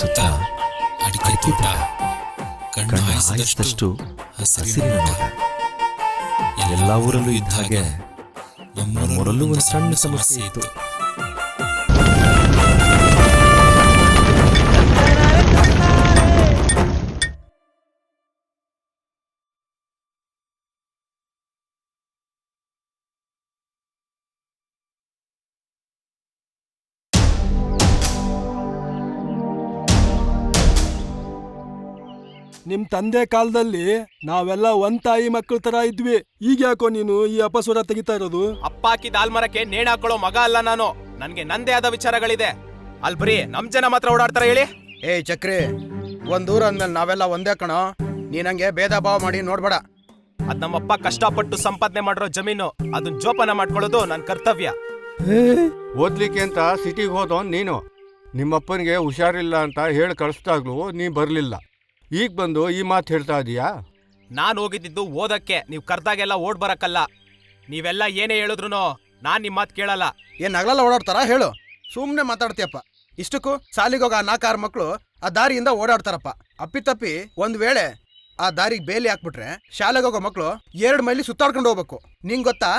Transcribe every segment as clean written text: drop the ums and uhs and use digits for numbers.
ಸುತ್ತ ಅಡಿಕೆ ತೋಟ, ಕಣ್ಣು ಹಾಯಿಸಿದಷ್ಟು ಹಸಿರಿನ ನೋಟ. ಎಲ್ಲ ಊರಲ್ಲೂ ಇದ್ದ ಹಾಗೆ ನಮ್ಮೂರಲ್ಲೂ ಒಂದು ಸಣ್ಣ ಸಮಸ್ಯೆ ಇತ್ತು. ನಿಮ್ ತಂದೆ ಕಾಲದಲ್ಲಿ ನಾವೆಲ್ಲ ಒಂದ್ ತಾಯಿ ಮಕ್ಕಳ ತರ ಇದ್ವಿ. ಈಗ ಯಾಕೋ ನೀನು ಈ ಅಪಸ್ವರ ತೆಗಿತಾ ಇರೋದು? ಅಪ್ಪ ಹಾಕಿದ ಆಲ್ಮರಕ್ಕೆ ನೇಣ್ ಹಾಕೊಳ್ಳೋ ಮಗ ಅಲ್ಲ ನಾನು. ನನ್ಗೆ ನಂದೇ ಆದ ವಿಚಾರಗಳಿದೆ. ಅಲ್ಬರಿ ನಮ್ ಜನ ಮಾತ್ರ ಓಡಾಡ್ತಾರ ಹೇಳಿ? ಏಯ್ ಚಕ್ರಿ, ಒಂದೂರ ಅಂದ್ಮೇಲೆ ನಾವೆಲ್ಲ ಒಂದೇ ಕಣೋ. ನೀನಂಗೆ ಭೇದ ಭಾವ ಮಾಡಿ ನೋಡ್ಬೇಡ. ಅದ್ ನಮ್ಮಪ್ಪ ಕಷ್ಟಪಟ್ಟು ಸಂಪಾದನೆ ಮಾಡಿರೋ ಜಮೀನು, ಅದನ್ನ ಜೋಪಾನ ಮಾಡ್ಕೊಳ್ಳೋದು ನನ್ ಕರ್ತವ್ಯ. ಓದ್ಲಿಕ್ಕೆ ಅಂತ ಸಿಟಿಗೆ ಹೋದವನ್ ನೀನು. ನಿಮ್ಮಪ್ಪನಿಗೆ ಹುಷಾರಿಲ್ಲ ಅಂತ ಹೇಳಿ ಕಳಿಸ್ದಾಗ್ಲೂ ನೀ ಬರ್ಲಿಲ್ಲ. ಈಗ ಬಂದು ಈ ಮಾತು ಹೇಳ್ತಾ ಇದೀಯಾ? ನಾನ್ ಹೋಗಿದ್ದು ಓದಕ್ಕೆ, ನೀವ್ ಕರ್ದಾಗೆಲ್ಲ ಓಡ್ ಬರಕ್ಕಲ್ಲ. ನೀವೆಲ್ಲ ಏನೇ ಹೇಳಿದ್ರು ನಾನ್ ನಿಮ್ ಮಾತು ಕೇಳಲ್ಲ. ಏನ್ ನಗಲೆಲ್ಲ ಓಡಾಡ್ತಾರ ಹೇಳು? ಸುಮ್ನೆ ಮಾತಾಡ್ತೀಯಪ್ಪ. ಇಷ್ಟಕ್ಕೂ ಸಾಲಿಗೋಗ 4-6 ಮಕ್ಳು ಆ ದಾರಿಯಿಂದ ಓಡಾಡ್ತಾರಪ್ಪ. ಅಪ್ಪಿತಪ್ಪಿ ಒಂದ್ ವೇಳೆ ಆ ದಾರಿಗೆ ಬೇಲಿ ಹಾಕ್ಬಿಟ್ರೆ ಶಾಲೆಗೆ ಹೋಗೋ ಮಕ್ಳು 2 ಮೈಲಿ ಸುತ್ತಾಡ್ಕೊಂಡು ಹೋಗ್ಬೇಕು. ನಿಂಗ್ ಗೊತ್ತಾ?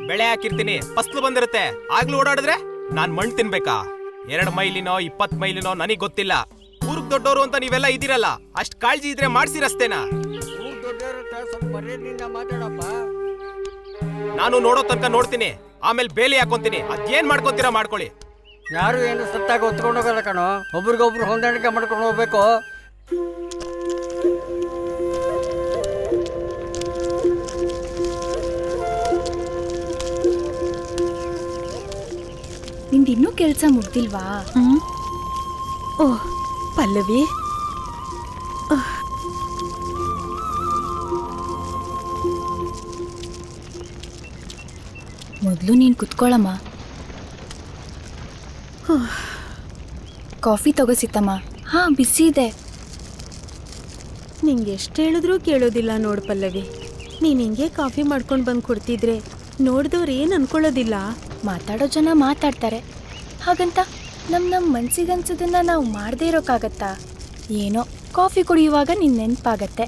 ಬೆಳೆ ಹಾಕಿರ್ತೀನಿ, ಫಸ್ಲು ಬಂದಿರುತ್ತೆ, ಆಗ್ಲೂ ಓಡಾಡಿದ್ರೆ ನಾನ್ ಮಣ್ಣು ತಿನ್ಬೇಕಾ? 2 ಮೈಲಿನೋ 20 ಮೈಲಿನೋ ನನಗ್ ಗೊತ್ತಿಲ್ಲ. ಊರ್ಗ್ ದೊಡ್ಡೋರು ಅಂತ ನೀವೆಲ್ಲ ಇದೀರಲ್ಲ, ಅಷ್ಟ್ ಕಾಳಜಿ ಇದ್ರೆ ಮಾಡ್ಸಿ ರಸ್ತೆನಾ. ನಾನು ನೋಡೋ ತನಕ ನೋಡ್ತೀನಿ, ಆಮೇಲೆ ಬೇಲಿ ಹಾಕೊಂತೀನಿ. ಅದೇನ್ ಮಾಡ್ಕೊಂತೀರಾ ಮಾಡ್ಕೊಳ್ಳಿ. ಯಾರು ಏನು ಸತ್ತಾಗ ಹೊತ್ಕೊಂಡು ಹೋಗಲ್ಲ ಕಣೋ, ಒಬ್ರಿಗೊಬ್ರು ಹೊಂದಾಣಿಕೆ ಮಾಡ್ಕೊಂಡು ಹೋಗ್ಬೇಕು. ನಿಂದಿನ್ನೂ ಕೆಲ್ಸ ಮುಗ್ದಿಲ್ವಾ? ಓಹ್ ಪಲ್ಲವಿ, ಮೊದ್ಲು ನೀನ್ ಕುತ್ಕೊಳ್ಳಮ್ಮ. ಕಾಫಿ ತಗೋಸಿತ್ತಮ್ಮ? ಹಾ, ಬಿಸಿ ಇದೆ. ನಿಂಗೆ ಎಷ್ಟು ಹೇಳಿದ್ರೂ ಕೇಳೋದಿಲ್ಲ ನೋಡು ಪಲ್ಲವಿ. ನೀನು ಹಿಂಗೆ ಕಾಫಿ ಮಾಡ್ಕೊಂಡು ಬಂದು ಕೊಡ್ತಿದ್ರೆ ನೋಡಿದವ್ರು ಏನು ಅನ್ಕೊಳ್ಳೋದಿಲ್ಲ. ಮಾತಾಡೋ ಜನ ಮಾತಾಡ್ತಾರೆ, ಹಾಗಂತ ನಮ್ಮ ಮನ್ಸಿಗನ್ಸೋದನ್ನ ನಾವು ಮಾಡದೇ ಇರೋಕ್ಕಾಗತ್ತಾ? ಏನೋ ಕಾಫಿ ಕುಡಿಯುವಾಗ ನಿನ್ ನೆನಪಾಗತ್ತೆ,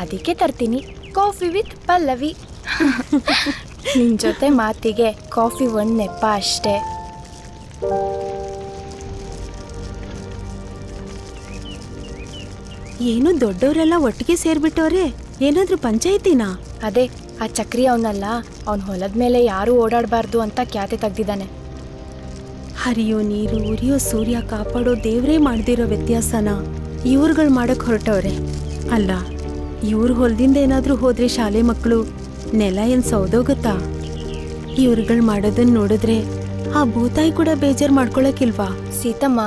ಅದಕ್ಕೆ ತರ್ತೀನಿ ಕಾಫಿ ವಿತ್ ಪಲ್ಲವಿ. ನಿನ್ ಜೊತೆ ಮಾತಿಗೆ ಕಾಫಿ ಒಂದ್ ನೆಪ ಅಷ್ಟೇ. ಏನು ದೊಡ್ಡವರೆಲ್ಲ ಒಟ್ಟಿಗೆ ಸೇರ್ಬಿಟ್ಟವ್ರೆ? ಏನಾದ್ರೂ ಪಂಚಾಯಿತಿನಾ? ಅದೇ ಆ ಚಕ್ರಿ ಅವನಲ್ಲ, ಅವನ ಹೊಲದ ಮೇಲೆ ಯಾರೂ ಓಡಾಡಬಾರ್ದು ಅಂತ ಖ್ಯಾತೆ ತೆಗ್ದಿದ್ದಾನೆ. ಹರಿಯೋ ನೀರು, ಉರಿಯೋ ಸೂರ್ಯ ಕಾಪಾಡೋ ದೇವ್ರೇ ಮಾಡ್ದಿರೋ ವ್ಯತ್ಯಾಸನ ಇವ್ರುಗಳು ಮಾಡಕ್ ಹೊರಟವ್ರೆ. ಅಲ್ಲ, ಇವ್ರ ಹೊಲದಿಂದ ಏನಾದ್ರೂ ಹೋದ್ರೆ ಶಾಲೆ ಮಕ್ಕಳು ನೆಲ ಏನ್ ಸೌದೋಗತ್ತಾ? ಇವ್ರುಗಳು ಮಾಡೋದನ್ನ ನೋಡಿದ್ರೆ ಆ ಭೂತಾಯಿ ಕೂಡ ಬೇಜಾರ್ ಮಾಡ್ಕೊಳಕಿಲ್ವಾ? ಸೀತಮ್ಮ,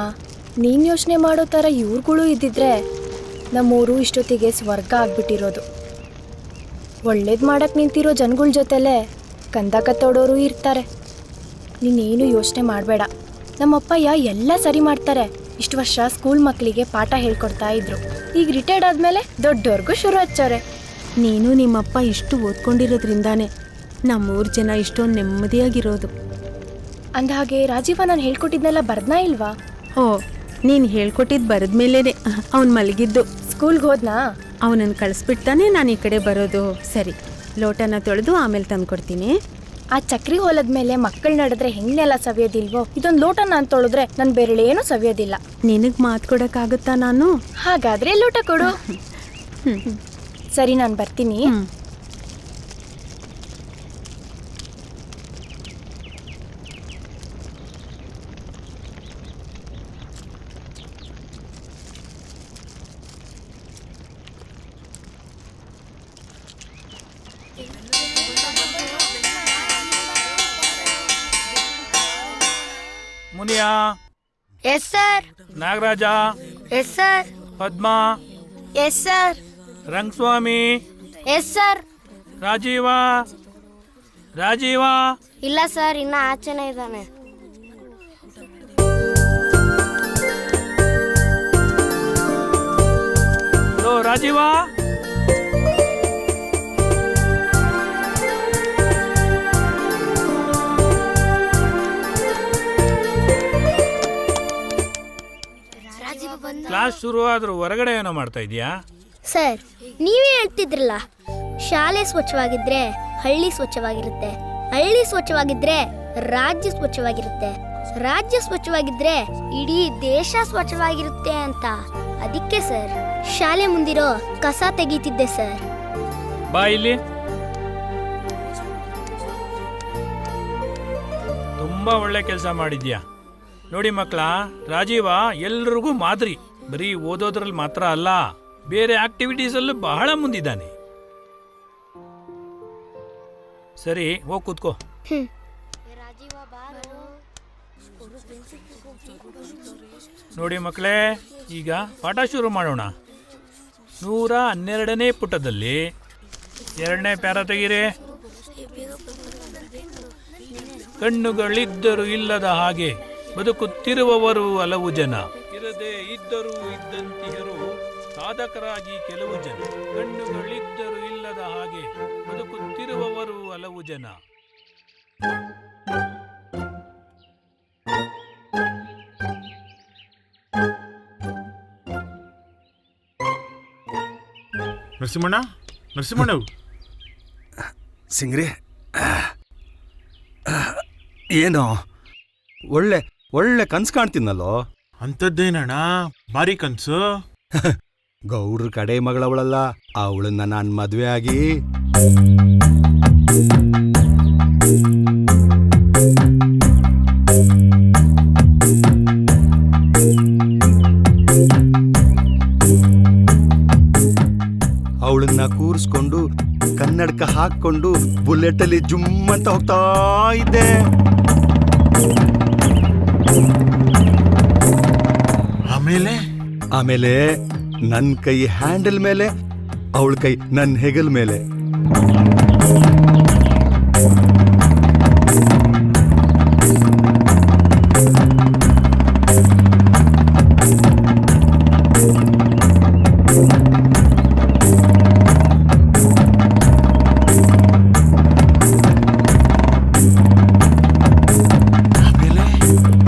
ನೀನ್ ಯೋಚನೆ ಮಾಡೋ ಥರ ಇವ್ರುಗಳು ಇದ್ದಿದ್ರೆ ನಮ್ಮೂರು ಇಷ್ಟೊತ್ತಿಗೆ ಸ್ವರ್ಗ ಆಗ್ಬಿಟ್ಟಿರೋದು. ಒಳ್ಳೇದು ಮಾಡಕ್ ನಿಂತಿರೋ ಜನಗಳ ಜೊತೆಲೆ ಕಂದ ಕತ್ತೋಡೋರು ಇರ್ತಾರೆ. ನೀನೇನು ಯೋಚನೆ ಮಾಡಬೇಡ, ನಮ್ಮಪ್ಪಯ್ಯ ಎಲ್ಲ ಸರಿ ಮಾಡ್ತಾರೆ. ಇಷ್ಟು ವರ್ಷ ಸ್ಕೂಲ್ ಮಕ್ಕಳಿಗೆ ಪಾಠ ಹೇಳ್ಕೊಡ್ತಾ ಇದ್ರು, ಈಗ ರಿಟೈರ್ಡ್ ಆದ್ಮೇಲೆ ದೊಡ್ಡವ್ರಿಗೂ ಶುರು ಹಚ್ಚೋರೆ. ನೀನು ನಿಮ್ಮಪ್ಪ ಇಷ್ಟು ಓದ್ಕೊಂಡಿರೋದ್ರಿಂದಾನೆ ನಮ್ಮೂರ್ ಜನ ಇಷ್ಟೊಂದು ನೆಮ್ಮದಿಯಾಗಿರೋದು. ಅಂದಹಾಗೆ ರಾಜೀವ ನಾನು ಹೇಳ್ಕೊಟ್ಟಿದ್ನೆಲ್ಲ ಬರ್ದ್ನಾ ಇಲ್ವಾ? ಓ, ನೀನು ಹೇಳ್ಕೊಟ್ಟಿದ್ದು ಬರೆದ್ಮೇಲೆ ಅವ್ನು ಮಲಗಿದ್ದು. ಸ್ಕೂಲ್ಗೆ ಹೋದ್ನಾ? ಅವನನ್ನು ಕಳಿಸ್ಬಿಡ್ತಾನೆ ನಾನು ಈ ಕಡೆ ಬರೋದು. ಸರಿ, ಲೋಟನ ತೊಳೆದು ಆಮೇಲೆ ತಂದ್ಕೊಡ್ತೀನಿ. ಆ ಚಕ್ರಿ ಹೊಲದ ಮೇಲೆ ಮಕ್ಕಳು ನಡೆದ್ರೆ ಹೆಂಗೆಲ್ಲ ಸವಿಯೋದಿಲ್ವೋ, ಇದೊಂದು ಲೋಟ ನಾನು ತೊಳೆದ್ರೆ ನನ್ನ ಬೆರಳೇನು ಸವಿಯೋದಿಲ್ಲ. ನಿನಗೆ ಮಾತು ಕೊಡೋಕ್ಕಾಗುತ್ತಾ ನಾನು? ಹಾಗಾದ್ರೆ ಲೋಟ ಕೊಡು. ಸರಿ, ನಾನು ಬರ್ತೀನಿ. Muniya? Yes sir. Nagaraja? Yes sir. Padma? Yes sir. Rangaswamy? Yes sir. Rajeeva? Rajeeva? ಇಲ್ಲ ಸರ್, ಇನ್ನ ಆಚೆನೇ ಇದ್ದಾನೆ. ಹಲೋ ರಾಜೀವ? ರಾಜೀವ ಬಂದ? ಕ್ಲಾಸ್ ಶುರು ಆದ್ರೂ ಹೊರಗಡೆ ಏನೋ ಮಾಡ್ತಾ ಇದೀಯಾ? ಸರ್, ನೀವೇ ಹೇಳ್ತಿದ್ರಲ್ಲ, ಶಾಲೆ ಸ್ವಚ್ಛವಾಗಿದ್ರೆ ಹಳ್ಳಿ ಸ್ವಚ್ಛವಾಗಿರುತ್ತೆ, ಹಳ್ಳಿ ಸ್ವಚ್ಛವಾಗಿದ್ರೆ ರಾಜ್ಯ ಸ್ವಚ್ಛವಾಗಿರುತ್ತೆ, ರಾಜ್ಯ ಸ್ವಚ್ಛವಾಗಿದ್ರೆ ಇಡೀ ದೇಶ ಸ್ವಚ್ಛವಾಗಿರುತ್ತೆ ಅಂತ. ಅದಕ್ಕೆ ಸರ್ ಶಾಲೆ ಮುಂದಿರೋ ಕಸ ತೆಗೀತಿದ್ದೆ ಸರ್. ಬಾ ಇಲ್ಲಿ. ತುಂಬಾ ಒಳ್ಳೆ ಕೆಲಸ ಮಾಡಿದ್ಯಾ. ನೋಡಿ ಮಕ್ಕಳ, ರಾಜೀವ ಎಲ್ರಿಗೂ ಮಾದರಿ. ಬರೀ ಓದೋದ್ರಲ್ಲಿ ಮಾತ್ರ ಅಲ್ಲ, ಬೇರೆ ಆಕ್ಟಿವಿಟೀಸ್ ಅಲ್ಲೂ ಬಹಳ ಮುಂದಿದ್ದಾನೆ. ಸರಿ, ಹೋಗ್ ಕೂತ್ಕೋ. ನೋಡಿ ಮಕ್ಕಳೇ, ಈಗ ಪಾಠ ಶುರು ಮಾಡೋಣ. 112ನೇ ಪುಟದಲ್ಲಿ 2ನೇ ಪ್ಯಾರ ತೆಗೀರಿ. ಕಣ್ಣುಗಳಿದ್ದರೂ ಇಲ್ಲದ ಹಾಗೆ ಬದುಕುತ್ತಿರುವವರು ಹಲವು ಜನ, ಇರದೇ ಇದ್ದರೂ ಇದ್ದಂತಿಹರು ಸಾಧಕರಾಗಿ ಕೆಲವು ಜನ. ಕಣ್ಣುಗಳಿದ್ದರೂ ಇಲ್ಲದ ಹಾಗೆ ಬದುಕುತ್ತಿರುವವರು ಹಲವು ಜನ. ನರಸಿಂಹಣ್ಣ ಸಿಂಗ್ರಿ, ಏನೋ ಒಳ್ಳೆ ಒಳ್ಳೆ ಕನ್ಸು ಕಾಣ್ತೀನಲ್ಲೋ. ಅಂಥದ್ದೇನಣ್ಣ ಭಾರಿ ಕನ್ಸು? ಗೌಡ್ರ ಕಡೆ ಮಗಳವಳಲ್ಲ, ಅವಳನ್ನ ನಾನು ಮದುವೆ ಆಗಿ ಅವಳನ್ನ ಕೂರಿಸ್ಕೊಂಡು ಕನ್ನಡಕ ಹಾಕೊಂಡು ಬುಲೆಟಲ್ಲಿ ಜುಮ್ ಅಂತ ಹೋಗ್ತಾ ಇದ್ದೆ. ಆಮೇಲೆ ನನ್ನ ಕೈ ಹ್ಯಾಂಡಲ್ ಮೇಲೆ, ಅವಳ ಕೈ ನನ್ನ ಹೆಗಲ್ ಮೇಲೆ.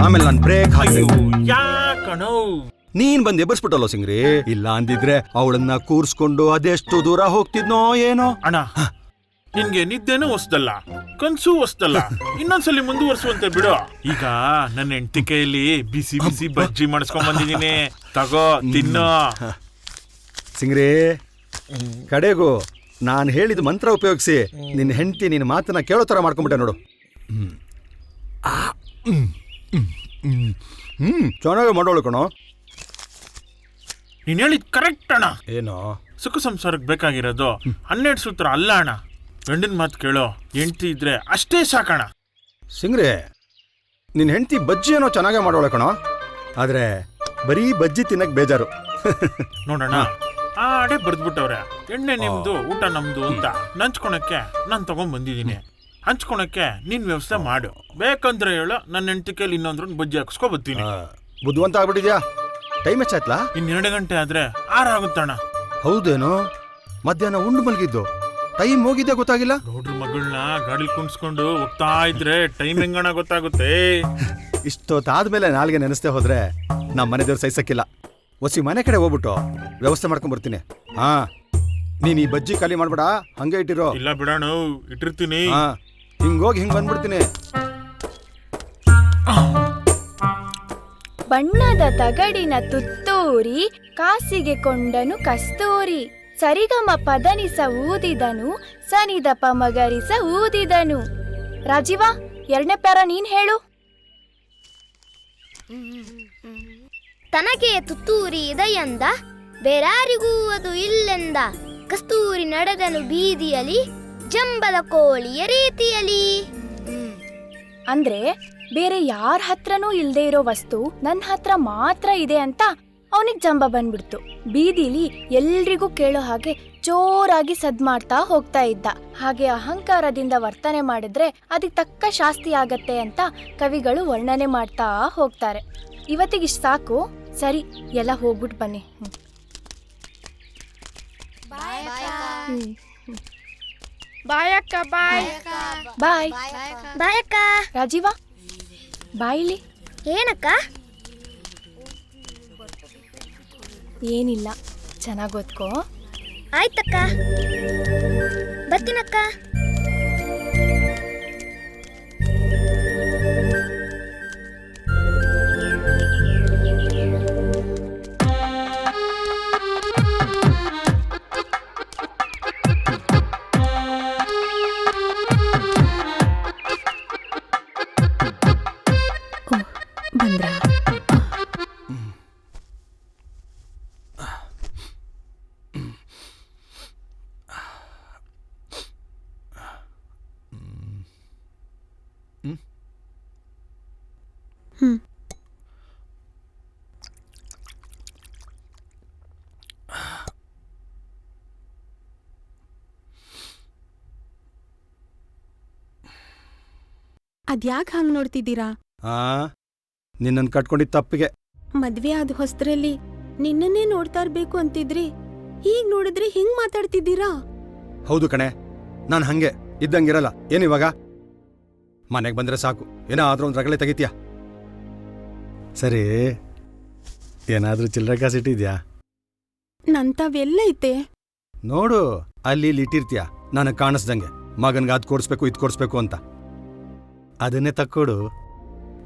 ಆಮೇಲೆ ನಾನು ಬ್ರೇಕ್ ಹಾಕಿ, ನೀನ್ ಬಂದು ಎಬ್ಬರ್ಸ್ಬಿಟ್ಟಲ್ಲೋ ಸಿಂಗ್ರಿ. ಇಲ್ಲ ಅಂದಿದ್ರೆ ಅವಳನ್ನ ಕೂರ್ಸ್ಕೊಂಡು ಅದೆಷ್ಟು ದೂರ ಹೋಗ್ತಿದ್ನೋ ಏನೋ. ಅಣ್ಣ, ನಿನ್ಗೆ ನಿದ್ದೆನೂ ಹೊಸ್ದಲ್ಲ, ಕನ್ಸು ಹೊಸ್ದಲ್ಲ. ಇನ್ನೊಂದ್ಸಲಿ ಮುಂದುವರ್ಸುವಂತೆ ಬಿಡು. ಈಗ ನನ್ನ ಹೆಂಡತಿ ಕೈಯಲ್ಲಿ ಬಿಸಿ ಬಿಸಿ ಬಜ್ಜಿ ಮಾಡಿಸ್ಕೊಂಡ್ ಬಂದಿದ್ದೀನಿ, ತಗೋ ತಿನ್ನೋ. ಸಿಂಗ್ರಿ, ಕಡೆಗೂ ನಾನು ಹೇಳಿದ ಮಂತ್ರ ಉಪಯೋಗಿಸಿ ನಿನ್ನ ಹೆಂಡತಿ ನಿನ್ನ ಮಾತನ್ನ ಕೇಳೋ ತರ ಮಾಡ್ಕೊಂಡ್ಬಿಟ್ಟೆ ನೋಡು. ಚೆನ್ನಾಗಿ ಮಾಡೋಳು ಕಣೋ. ನೀನ್ ಹೇಳಿದ್ ಕರೆಕ್ಟ್ ಅಣ್ಣ. ಏನೋ ಸುಖ ಸಂಸಾರಕ್ಕೆ ಬೇಕಾಗಿರೋದು 12 ಸೂತ್ರ ಅಲ್ಲ ಅಣ್ಣ. ಗಂಡಿನ ಮಾತು ಕೇಳೋ ಹೆಂಡತಿ ಇದ್ರೆ ಅಷ್ಟೇ ಸಾಕಣ. ಸಿಂಗ್ರೆ, ನಿನ್ನ ಹೆಂಡತಿ ಬಜ್ಜಿ ಏನೋ ಚೆನ್ನಾಗೇ ಮಾಡೋಳ ಕಣೋ, ಆದ್ರೆ ಬರೀ ಬಜ್ಜಿ ತಿನ್ನಕ್ ಬೇಜಾರು. ನೋಡೋಣ, ಆ ಅಡೆ ಬರ್ದ್ಬಿಟ್ಟವ್ರೆ, ಎಣ್ಣೆ ನಿಮ್ದು ಊಟ ನಮ್ದು ಅಂತ. ನಂಚ್ಕೊಳಕ್ಕೆ ನಾನು ತಗೊಂಡ್ ಬಂದಿದ್ದೀನಿ, ಹಂಚ್ಕೊಳಕ್ಕೆ ನೀನ್ ವ್ಯವಸ್ಥೆ ಮಾಡು. ಬೇಕಂದ್ರೆ ಹೇಳು, ನನ್ನ ಹೆಂಡತಿ ಕೈಲಿ ಇನ್ನೊಂದ್ರನ್ನ ಬಜ್ಜಿ ಹಾಕಿಸ್ಕೊ ಬರ್ತೀನಿ. ಬುದ್ಧಿವಂತ ಆಗ್ಬಿಟ್ಟಿದ್ಯಾ. ಟೈಮ್ ಎಷ್ಟಾಯ್ತಲ್ಲ? 2 ಗಂಟೆ ಆದ್ರೆ 6 ಆಗುತ್ತಣ್ಣ. ಹೌದೇನೋ, ಮಧ್ಯಾಹ್ನ ಉಂಡು ಮಲಗಿದ್ದು, ಟೈಮ್ ಹೋಗಿದ್ದೆ ಗೊತ್ತಾಗಿಲ್ಲ. ಗೌಡ್ರ ಮಗಳನ್ನ ಗಾಡಿ ಕುಣಿಸ್ಕೊಂಡು ಹೋಗ್ತಾ ಇದ್ರೆ ಟೈಮ್ ಹೆಂಗಣ ಗೊತ್ತಾಗುತ್ತೆ. ಇಷ್ಟೊತ್ತಾದ್ಮೇಲೆ ನಾಲ್ಗೆ ನೆನೆಸ್ತೆ ಹೋದ್ರೆ ನಮ್ಮ ಮನೆ ದೇವ್ರು ಸಹಿಸಕ್ಕಿಲ್ಲ. ಒಸಿ ಮನೆ ಕಡೆ ಹೋಗ್ಬಿಟ್ಟು ವ್ಯವಸ್ಥೆ ಮಾಡ್ಕೊಂಡ್ ಬರ್ತೀನಿ. ಹಾ, ನೀನ್ ಈ ಬಜ್ಜಿ ಖಾಲಿ ಮಾಡ್ಬೇಡ, ಹಂಗೆ ಇಟ್ಟಿರೋ. ಇಲ್ಲ ಬಿಡೋಣ, ಇಟ್ಟಿರ್ತೀನಿ. ಹಾ, ಹಿಂಗೋಗಿ ಹಿಂಗ್ ಬಂದ್ಬಿಡ್ತೀನಿ. ಬಣ್ಣದ ತಗಡಿನ ತುತ್ತೂರಿ ಕಾಸಿಗೆ ಕೊಂಡನು ಕಸ್ತೂರಿ. ಸರಿಗಮ ಪದನಿಸ ಊದಿದನು, ಸನಿದಪ ಮಗರಿಸ ಊದಿದನು. ರಾಜೀವ, 2ನೇ ಪ್ಯಾರ ನೀನ್ ಹೇಳು. ತನಗೆ ತುತ್ತೂರಿ ಇದೆಯಂದ, ಬೇರಾರಿಗೂ ಅದು ಇಲ್ಲೆಂದ. ಕಸ್ತೂರಿ ನಡೆದನು ಬೀದಿಯಲಿ, ಜಂಬದ ಕೋಳಿಯ ರೀತಿಯಲಿ. ಅಂದ್ರೆ ಬೇರೆ ಯಾರ ಹತ್ರನೂ ಇಲ್ದೇ ಇರೋ ವಸ್ತು ನನ್ನ ಹತ್ರ ಮಾತ್ರ ಇದೆ ಅಂತ ಅವನಿಗೆ ಜಂಬ ಬಂದ್ಬಿಡ್ತು. ಬೀದಿಲಿ ಎಲ್ರಿಗೂ ಕೇಳೋ ಹಾಗೆ ಜೋರಾಗಿ ಸದ್ ಮಾಡ್ತಾ ಹೋಗ್ತಾ ಇದ್ದ. ಹಾಗೆ ಅಹಂಕಾರದಿಂದ ವರ್ತನೆ ಮಾಡಿದ್ರೆ ಅದಕ್ಕೆ ತಕ್ಕ ಶಾಸ್ತಿ ಆಗತ್ತೆ ಅಂತ ಕವಿಗಳು ವರ್ಣನೆ ಮಾಡ್ತಾ ಹೋಗ್ತಾರೆ. ಇವತ್ತಿಗಿಷ್ಟು ಸಾಕು. ಸರಿ, ಎಲ್ಲ ಹೋಗ್ಬಿಟ್ಟು ಬನ್ನಿ. ಬಾಯಕ್ಕ ಬಾಯ್. ಬಾಯ್ ಬಾಯಕ್ಕ. ರಾಜೀವ, ಬಾಯಿಲಿ. ಏನಕ್ಕ? ಏನಿಲ್ಲ, ಚೆನ್ನಾಗಿ ಓದ್ಕೋ. ಆಯ್ತಕ್ಕ, ಬರ್ತೀನಕ್ಕ. ಬಂದ್ರ ಅದ್ಯಾಕ್ ಹಂಗ್ ನೋಡ್ತಿದ್ದೀರಾ? ನಿನ್ನನ್ನು ಕಟ್ಕೊಂಡಿದ್ದ ತಪ್ಪಿಗೆ. ಮದ್ವೆ ಆದ ಹೊಸ್ತ್ರಲ್ಲಿ ನಿನ್ನನ್ನೇ ನೋಡ್ತಾ ಇರ್ಬೇಕು ಅಂತಿದ್ರಿ, ಈಗ ನೋಡಿದ್ರೆ ಹಿಂಗ್ ಮಾತಾಡ್ತಿದ್ದೀರಾ? ಹೌದು ಕಣೆ, ನಾನು ಹಂಗೆ ಇದ್ದಂಗಿರಲ್ಲ. ಏನಿವಾಗ ಮನೆಗೆ ಬಂದ್ರೆ ಸಾಕು, ಏನಾದ್ರೂ ಒಂದು ರಗಳೆ ತೆಗಿತೀಯ. ಸರಿ, ಏನಾದ್ರೂ ಚಿಲ್ಲರೆ ಕಾಸು ಇಟ್ಟಿದ್ಯಾ? ನಂತವೆಲ್ಲ ಐತೆ. ನೋಡು, ಅಲ್ಲಿ ಇಲ್ಲಿ ಇಟ್ಟಿರ್ತೀಯ ನನಗೆ ಕಾಣಿಸ್ದಂಗೆ. ಮಗನ್ಗೆ ಅದ್ ಕೊಡ್ಸ್ಬೇಕು ಇದ್ ಕೊಡ್ಸ್ಬೇಕು ಅಂತ. ಅದನ್ನೇ ತಕ್ಕೊಡು.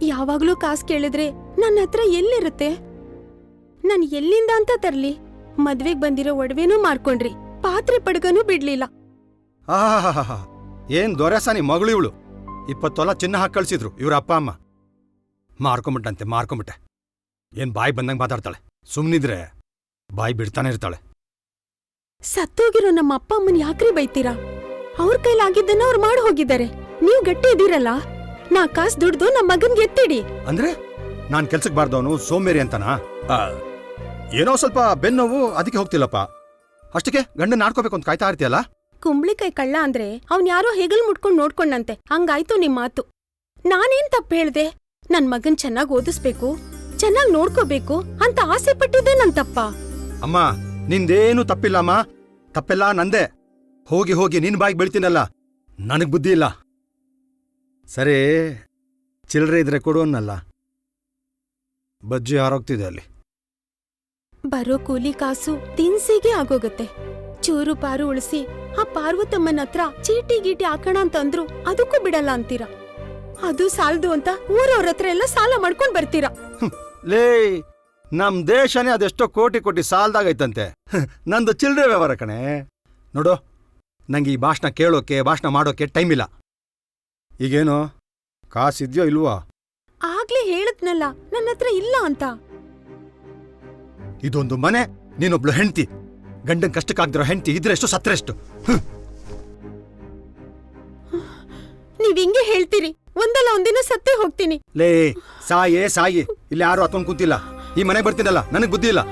ಯಾವಾಗ್ಲೂ ಕಾಸ್ ಕೇಳಿದ್ರೆ ನನ್ನ ಹತ್ರ ಎಲ್ಲಿರುತ್ತೆ? ನಾನ್ ಎಲ್ಲಿಂದ ಅಂತ ತರ್ಲಿ? ಮದ್ವೆಗ್ ಬಂದಿರೋ ಒಡವೆನೂ ಮಾರ್ಕೊಂಡ್ರಿ, ಪಾತ್ರೆ ಪಡ್ಗನೂ ಬಿಡ್ಲಿಲ್ಲ. ಆಹಾ, ಏನ್ ದೊರೆಸಾನಿ ಮಗಳು ಇವಳು. 20 ತೊಲ ಚಿನ್ನ ಹಾಕಿ ಕಳ್ಸಿದ್ರು ಇವ್ರ ಅಪ್ಪ ಅಮ್ಮ. ಮಾರ್ಕೊಂಬಿಟ್ಟೆ. ಏನ್ ಬಾಯಿ ಬಂದಂಗೆ ಮಾತಾಡ್ತಾಳೆ. ಸುಮ್ನಿದ್ರೆ ಬಾಯಿ ಬಿಡ್ತಾನೆ ಇರ್ತಾಳೆ. ಸತ್ತೋಗಿರೋ ನಮ್ಮ ಅಪ್ಪ ಅಮ್ಮನ್ ಯಾಕ್ರಿ ಬೈತೀರಾ? ಅವ್ರ ಕೈಲಾಗಿದ್ದನ್ನ ಅವ್ರು ಮಾಡಿ ಹೋಗಿದ್ದಾರೆ. ನೀವ್ ಗಟ್ಟಿ ಇದೀರಲ್ಲ, ನಾ ಕಾಸ್ ದುಡ್ದು ನಮ್ಮ ಮಗನ್ಗೆ ಎತ್ತಿಡಿ. ಅಂದ್ರೆ ನಾನ್ ಕೆಲ್ಸಕ್ಕೆ ಬಾರ್ದವನು ಸೋಮೇರಿ ಅಂತನಾ? ಏನೋ ಸ್ವಲ್ಪ ಬೆನ್ನೋವು, ಅದಕ್ಕೆ ಹೋಗ್ತಿಲ್ಲಪ್ಪ. ಅಷ್ಟಕ್ಕೆ ಗಂಡನ ಆಡ್ಕೋಬೇಕು ಅಂತ ಕಾಯ್ತಾ ಇರ್ತೀಯಲ್ಲ. ಕುಂಬ್ಳಿಕಾಯಿ ಕಳ್ಳ ಅಂದ್ರೆ ಅವ್ನ್ ಯಾರೋ ಹೆಗಲ್ ಮುಟ್ಕೊಂಡ್ ನೋಡ್ಕೊಂಡಂತೆ. ಹಂಗಾಯ್ತು ನಿಮ್ ಮಾತು. ನಾನೇನ್ ತಪ್ಪು ಹೇಳ್ದೆ? ನನ್ ಮಗನ್ ಚೆನ್ನಾಗ್ ಓದಿಸ್ಬೇಕು, ಚೆನ್ನಾಗ್ ನೋಡ್ಕೋಬೇಕು ಅಂತ ಆಸೆ ಪಟ್ಟಿದ್ದೆ ನನ್ ತಪ್ಪ? ಅಮ್ಮ, ನಿಂದೇನು ತಪ್ಪಿಲ್ಲಮ್ಮ. ತಪ್ಪೆಲ್ಲ ನಂದೇ. ಹೋಗಿ ಹೋಗಿ ನಿನ್ ಬಾಯಿಗೆ ಬೀಳ್ತೀನಲ್ಲ, ನನಗ್ ಬುದ್ಧಿ ಇಲ್ಲ. ಸರಿ, ಚಿಲ್ಲರೆ ಇದ್ರೆ ಕೊಡು ಅನ್ನಲ್ಲ. ಬಜ್ಜಿ ಹಾರೋಗ್ತಿದೆ ಅಲ್ಲಿ. ಬರೋ ಕೂಲಿ ಕಾಸು ತಿನ್ಸಿಗೆ ಆಗೋಗತ್ತೆ. ಚೂರು ಪಾರು ಉಳಿಸಿ ಆ ಪಾರ್ವತಮ್ಮನ ಹತ್ರ ಚೀಟಿ ಗೀಟಿ ಹಾಕೋಣ ಅಂತಂದ್ರು ಅದಕ್ಕೂ ಬಿಡಲ್ಲ ಅಂತೀರಾ. ಅದು ಸಾಲ್ದು ಅಂತ ಊರವ್ರ ಹತ್ರ ಎಲ್ಲ ಸಾಲ ಮಾಡ್ಕೊಂಡ್ ಬರ್ತೀರಾ. ಲೇ, ನಮ್ ದೇಶನೇ ಅದೆಷ್ಟೋ ಕೋಟಿ ಸಾಲ್ದಾಗೈತಂತೆ. ನಂದು ಚಿಲ್ಲರೆ ವ್ಯವಹಾರ ಕಣೆ. ನೋಡು, ನಂಗೆ ಈ ಭಾಷಣ ಕೇಳೋಕೆ ಭಾಷಣ ಮಾಡೋಕೆ ಟೈಮ್ ಇಲ್ಲ. ಈಗೇನು ಕಾಸಿದ್ಯೋ ಇಲ್ವೋ? ಆಗ್ಲೇ ಹೇಳದ್ನಲ್ಲ ನನ್ನ ಹತ್ರ ಇಲ್ಲ ಅಂತ. ಇದೊಂದು ಮನೆ, ನೀನೊಬ್ಳು ಹೆಂಡ್ತಿ. ಗಂಡನ್ ಕಷ್ಟಕ್ಕಾಗ್ದಿರೋ ಹೆಂಡ್ತಿ ಇದ್ರೆಷ್ಟು ಸತ್ರೆಷ್ಟು. ನೀವ್ ಹಿಂಗೆ ಹೇಳ್ತೀರಿ, ಒಂದಲ್ಲ ಒಂದಿನ ಸತ್ತೇ ಹೋಗ್ತೀನಿ. ಲೇ, ಸಾಯಿ ಇಲ್ಲಿ ಯಾರು ಹತ್ಕೊಂಡ್ ಕೂತಿಲ್ಲ. ಈ ಮನೆಗೆ ಬರ್ತೀನಲ್ಲ, ನನಗ್ ಬುದ್ಧಿ ಇಲ್ಲ.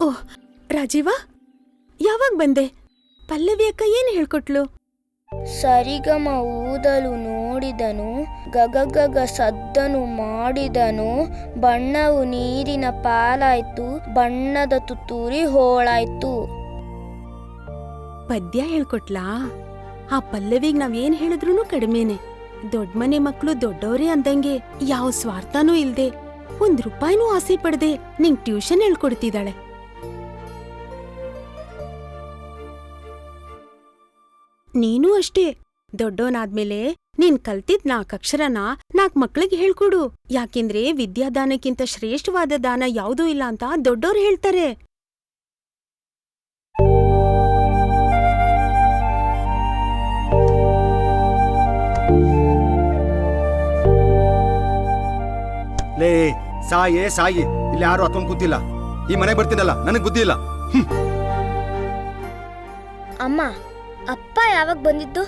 ಓಹ್ ರಾಜೀವ, ಯಾವಾಗ ಬಂದೆ? ಪಲ್ಲವಿ ಅಕ್ಕ ಏನ್ ಹೇಳ್ಕೊಟ್ಲು? ಸರಿಗಮ ಊದಲು ನೋಡಿದನು, ಗಗಗಗ ಸದ್ದನು ಮಾಡಿದನು, ಬಣ್ಣವು ನೀರಿನ ಪಾಲಾಯ್ತು, ಬಣ್ಣದ ತುತ್ತೂರಿ ಹೋಳಾಯ್ತು. ಪದ್ಯ ಹೇಳ್ಕೊಟ್ಲಾ? ಆ ಪಲ್ಲವಿಗ್ ನಾವೇನ್ ಹೇಳಿದ್ರೂ ಕಡಿಮೆನೆ. ದೊಡ್ಡ ಮನೆ ಮಕ್ಳು ದೊಡ್ಡವರೇ ಅಂದಂಗೆ ಯಾವ ಸ್ವಾರ್ಥನೂ ಇಲ್ದೆ, ₹1 ಆಸೆ ಪಡ್ದೆ ನಿಂಗ್ ಟ್ಯೂಷನ್ ಹೇಳ್ಕೊಡ್ತಿದ್ದಾಳೆ. ನೀನೂ ಅಷ್ಟೇ. ದೊಡ್ಡೋನಾದ್ಮೇಲೆ ನೀನ್ ಕಲ್ತಿದ್ 4 ಅಕ್ಷರನ 4 ಮಕ್ಳಿಗೆ ಹೇಳ್ಕೊಡು. ಯಾಕೆಂದ್ರೆ ವಿದ್ಯಾದಾನಕ್ಕಿಂತ ಶ್ರೇಷ್ಠವಾದ ದಾನ ಯಾವುದೂ ಇಲ್ಲ ಅಂತ ದೊಡ್ಡೋರು ಹೇಳ್ತಾರೆ. ಲೇ, ಸಾಯಿ ಇಲ್ಲಿ ಯಾರು ಹತ್ಕೊಂಡ್ ಕೂತಿಲ್ಲ. ಈ ಮನೆಗೆ ಬರ್ತೀನಲ್ಲ, ನನಗ್ ಬುದ್ಧಿ ಇಲ್ಲ. ಅಮ್ಮ, ಅಪ್ಪ ಯಾವಾಗ ಬಂದಿದ್ದು?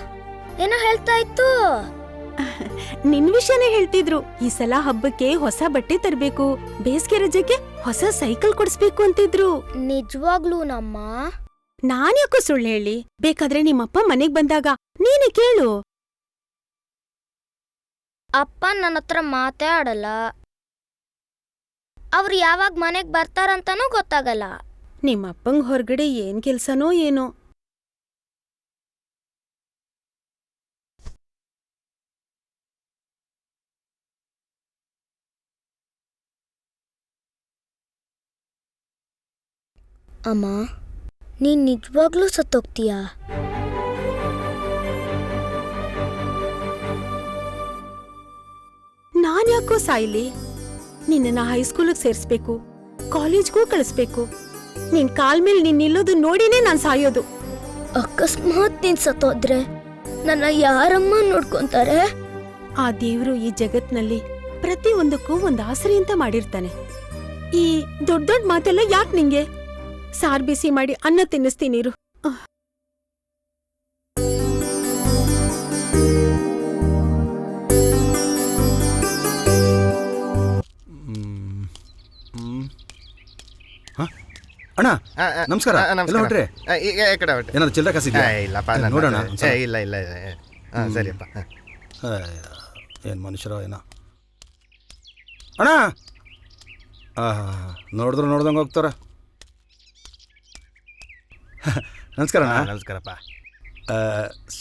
ಏನೋ ಹೇಳ್ತಾ ಇತ್ತು. ನಿನ್ ವಿಷಯನೇ ಹೇಳ್ತಿದ್ರು. ಈ ಸಲ ಹಬ್ಬಕ್ಕೆ ಹೊಸ ಬಟ್ಟೆ ತರ್ಬೇಕು, ಬೇಸಿಗೆ ರಜೆಗೆ ಹೊಸ ಸೈಕಲ್ ಕೊಡಿಸ್ಬೇಕು ಅಂತಿದ್ರು. ನಿಜವಾಗ್ಲೂನಮ್ಮ? ನಾನ್ಯಾಕೋ ಸುಳ್ಳು ಹೇಳಿ? ಬೇಕಾದ್ರೆ ನಿಮ್ಮಪ್ಪ ಮನೆಗ್ ಬಂದಾಗ ನೀನೇ ಕೇಳು. ಅಪ್ಪ ನನ್ನ ಹತ್ರ ಮಾತೇ ಆಡಲ್ಲ. ಅವ್ರು ಯಾವಾಗ ಮನೆಗ್ ಬರ್ತಾರಂತನೂ ಗೊತ್ತಾಗಲ್ಲ. ನಿಮ್ಮಪ್ಪಂಗ್ ಹೊರಗಡೆ ಏನ್ ಕೆಲ್ಸನೋ ಏನೋ. ಅಮ್ಮ, ನೀನ್ ನಿಜವಾಗ್ಲೂ ಸತ್ತೋಗ್ತೀಯಾ? ನಾನ್ಯಾಕೋ ಸಾಯ್ಲಿ? ನಿನ್ನ ಹೈಸ್ಕೂಲಿಗೆ ಸೇರ್ಸ್ಬೇಕು, ಕಾಲೇಜ್ಗೂ ಕಳಿಸ್ಬೇಕು. ನಿನ್ ಕಾಲ್ ಮೇಲೆ ನೀನ್ ನಿಲ್ಲೋದು ನೋಡಿನೇ ನಾನ್ ಸಾಯೋದು. ಅಕಸ್ಮಾತ್ ನೀನ್ ಸತ್ತೋದ್ರೆ ನನ್ನ ಯಾರಮ್ಮ ನೋಡ್ಕೊಂತಾರೆ? ಆ ದೇವ್ರು ಈ ಜಗತ್ನಲ್ಲಿ ಪ್ರತಿಯೊಂದಕ್ಕೂ ಒಂದ್ ಆಸರೆ ಅಂತ ಮಾಡಿರ್ತಾನೆ. ಈ ದೊಡ್ಡ ದೊಡ್ಡ ಮಾತೆಲ್ಲ ಯಾಕ್ ನಿಂಗೆ? ಸಾರ್ ಬಿಸಿ ಮಾಡಿ ಅನ್ನ ತಿನ್ನಿಸ್ತೀನಿರು. ಅಣ್ಣ ನಮಸ್ಕಾರ. ಎಲ್ಲ ಹೊರಟ್ರೆ ಏನಾದ್ರು ಚಿಲ್ಲರೆ ಕಾಸಿದ್ಯಾ? ನೋಡೋಣ. ಇಲ್ಲ ಇಲ್ಲ ಸರಿಯಪ್ಪ. ಏನು ಮನುಷ್ಯರೋ ಏನೋ. ಅಣ್ಣ ನೋಡಿದ್ರು ನೋಡ್ದಂಗೆ ಹೋಗ್ತಾರ. ನಮಸ್ಕಾರ ಅಣ್ಣ. ನಮಸ್ಕಾರಪ್ಪ.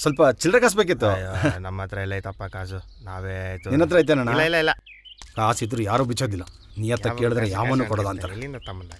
ಸ್ವಲ್ಪ ಚಿಲ್ಲರೆ ಕಾಸು ಬೇಕಿತ್ತು. ನಮ್ಮ ಹತ್ರ ಎಲ್ಲ ಐತಪ್ಪ ಕಾಸು. ನಾವೇ ನಿನ್ನ ಹತ್ರ ಐತೇನಣ್ಣ? ಇಲ್ಲ ಇಲ್ಲ ಇಲ್ಲ. ಕಾಸಿದ್ರು ಯಾರೂ ಬಿಚ್ಚೋದಿಲ್ಲ. ನಿಯತ್ತ ಕೇಳಿದ್ರೆ ಯಾವನು ಕೊಡೋದ ಅಂತಾರೆ. ಎಲ್ಲಿಂದ ತಮ್ಮಂದ